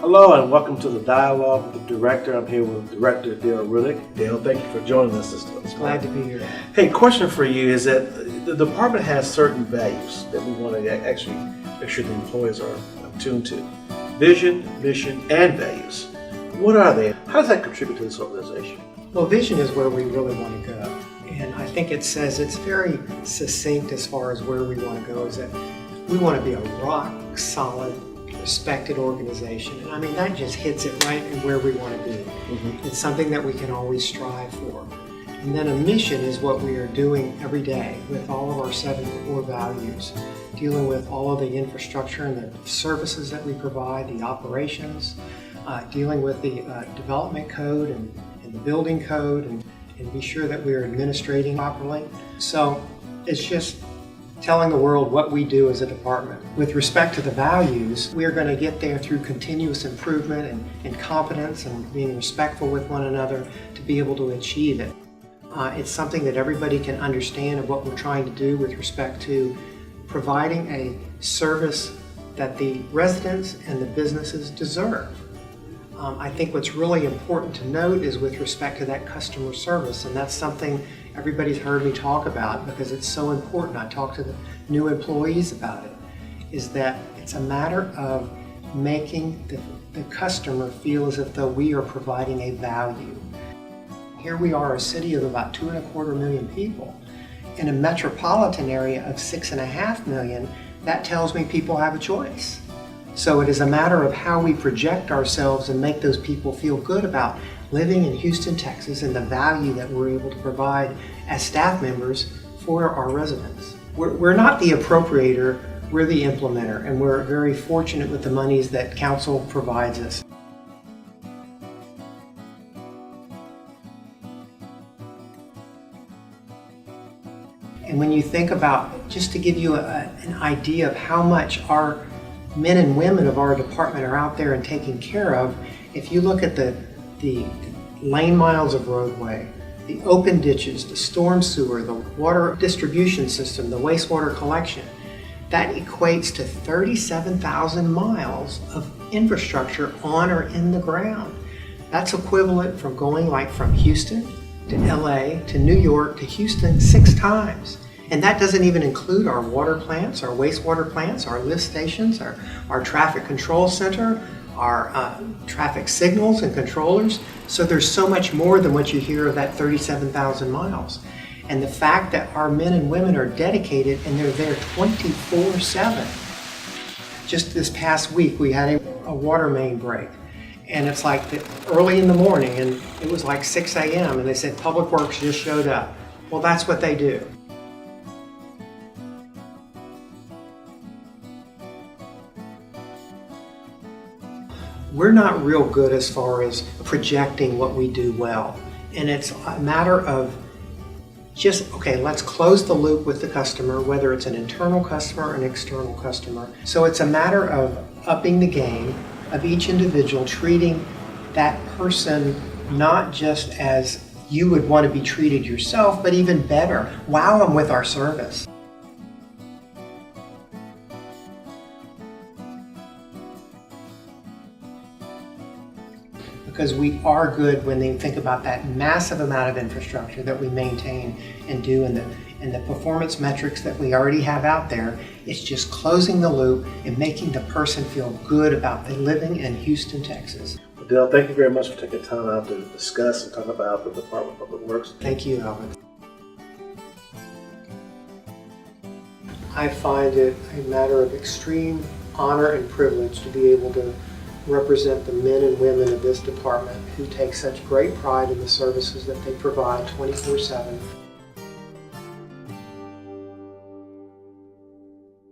Hello and welcome to the Dialogue with the Director. I'm here with Director Dale Rudick. Dale, thank you for joining us this morning. Glad to be here. Hey, question for you is that the department has certain values that we want to actually make sure the employees are attuned to. Vision, mission, and values. What are they? How does that contribute to this organization? Well, vision is where we really want to go. And I think it says it's very succinct as far as where we want to go, is that we want to be a rock solid, respected organization. And I mean, that just hits it right in where we want to be. It's something that we can always strive for. And then a mission is what we are doing every day with all of our 7 core values, dealing with all of the infrastructure and the services that we provide, the operations, dealing with the development code and the building code, and be sure that we are administrating properly. So it's just telling the world what we do as a department. With respect to the values, we are going to get there through continuous improvement and competence and being respectful with one another to be able to achieve it. It's something that everybody can understand of what we're trying to do with respect to providing a service that the residents and the businesses deserve. I think what's really important to note is with respect to that customer service, and that's something everybody's heard me talk about because it's so important. I talk to the new employees about it, is that it's a matter of making the customer feel as if though we are providing a value. Here we are, a city of about 2.25 million people. In a metropolitan area of 6.5 million, that tells me people have a choice. So it is a matter of how we project ourselves and make those people feel good about living in Houston, Texas, and the value that we're able to provide as staff members for our residents. We're not the appropriator, we're the implementer, and we're very fortunate with the monies that council provides us. And when you think about, just to give you an idea of how much our men and women of our department are out there and taking care of, if you look at the lane miles of roadway, the open ditches, the storm sewer, the water distribution system, the wastewater collection, that equates to 37,000 miles of infrastructure on or in the ground. That's equivalent from going from Houston to LA to New York to Houston 6 times. And that doesn't even include our water plants, our wastewater plants, our lift stations, our traffic control center, our traffic signals and controllers. So there's so much more than what you hear of that 37,000 miles. And the fact that our men and women are dedicated and they're there 24/7. Just this past week, we had a water main break. And it's early in the morning, and it was 6 a.m. and they said, Public Works just showed up. Well, that's what they do. We're not real good as far as projecting what we do well. And it's a matter of let's close the loop with the customer, whether it's an internal customer or an external customer. So it's a matter of upping the game of each individual, treating that person not just as you would want to be treated yourself, but even better. Wow them with our service. Because we are good when they think about that massive amount of infrastructure that we maintain and do, and the performance metrics that we already have out there. It's just closing the loop and making the person feel good about living in Houston, Texas. Well, Dale, thank you very much for taking time out to discuss and talk about the Department of Public Works. Thank you, Alvin. I find it a matter of extreme honor and privilege to be able to represent the men and women of this department who take such great pride in the services that they provide 24/7.